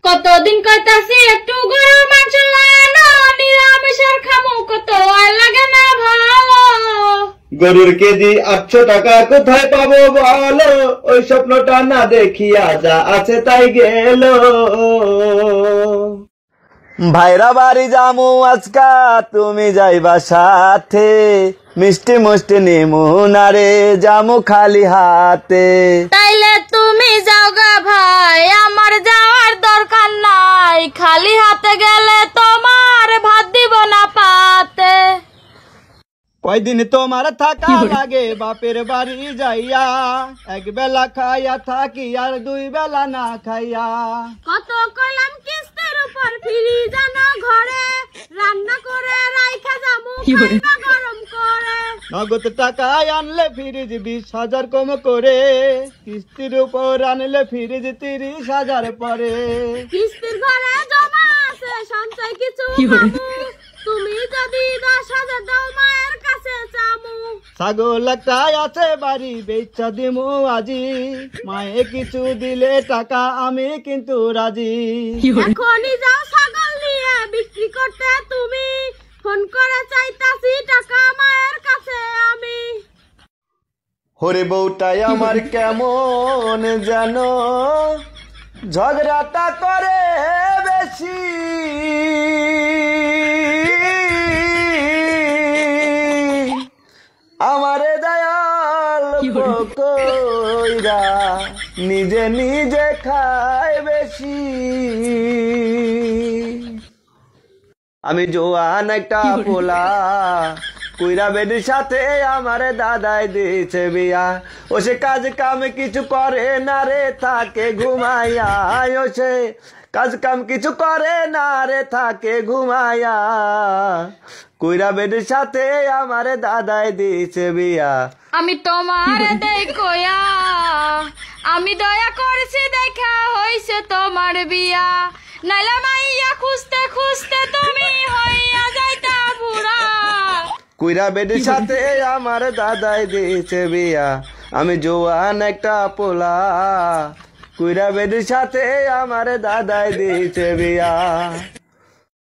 কতদিন কইতাছি একটু গরুর মাংস আনো, নিরামিষের খামু কত আর লাগে না ভালো। গরুর কেজি 800 টাকা কোথায় পাবো বলো, ওই স্বপ্নটা না দেখিয়া যা আছে তাই গেল। ভাইরা বাড়ি যামু আজকা তুমি যাইবা সাথে, মিষ্টি মিষ্টি নিমু নারে যামু খালি হাতে। তাইলে তুমি যাও গা ভাই, আমার যাওয়ার দরকার নাই, খালি হাতে গেলে তোমার ভাত দিব না পাতে। কয়দিন তোমার থাকা লাগে বাপের বাড়ি যাইয়া, এক বেলা খাইয়া থাকি আর 2 বেলা না খাইয়া। কত কইলাম কিস্তির উপর ফিরি জানো ঘরে, রান্না করে রাইখা যামু খাইবা গরম করে। নগদ টাকা আনলে ফ্রিজ 20,000 কম করে, কিস্তির উপর আনলে ফ্রিজ 30,000 পরে। কিস্তির ঘরে জমা আছে সঞ্চয় কিছু পাবো, তুমি যদি 10,000 দাও মায়ের কাছে চামু। ছাগল একটা আছে বাড়ি বেচা দিমু আজি, মায়ে কিছু দিলে টাকা আমি কিন্তু রাজি। এখনই যাও ছাগল নিয়ে বিক্রি করতে তুমি, ফোন করে চাইতাছি টাকা মায়ের কাছে আমি। হরে বউটাই আমার কেমন যেন ঝগড়াটা করে বেশি, আমারে দয়াল কইরা নিজে নিজে খায় বেশি। আমি জোয়ান একটা পোলা, কইরা বেডির সাথে আমারে দাদাই দিয়েছে বিয়া। ও সে কাজ কাম কিছু করে না রে থাকে ঘুমাইয়া, ও সে কাজ কাম কিছু করে না রে থাকে ঘুমাইয়া। কইরা বেডির সাথে আমারে দাদাই দিয়েছে বিয়া। আমি তোমার দেখোয়া, আমি দয়া করেছি দেখা হইছে তোমার বিয়া, নাইলে মাইয়া খুঁজতে খুঁজতে তুমি হইয়া যাইতা বুড়া। কইরা বেডির সাথে আমার দাদাই দিয়েছে বিয়া, আমি জোয়ান একটা পোলা, কইরা বেডির সাথে আমার দাদাই দিয়েছে বিয়া।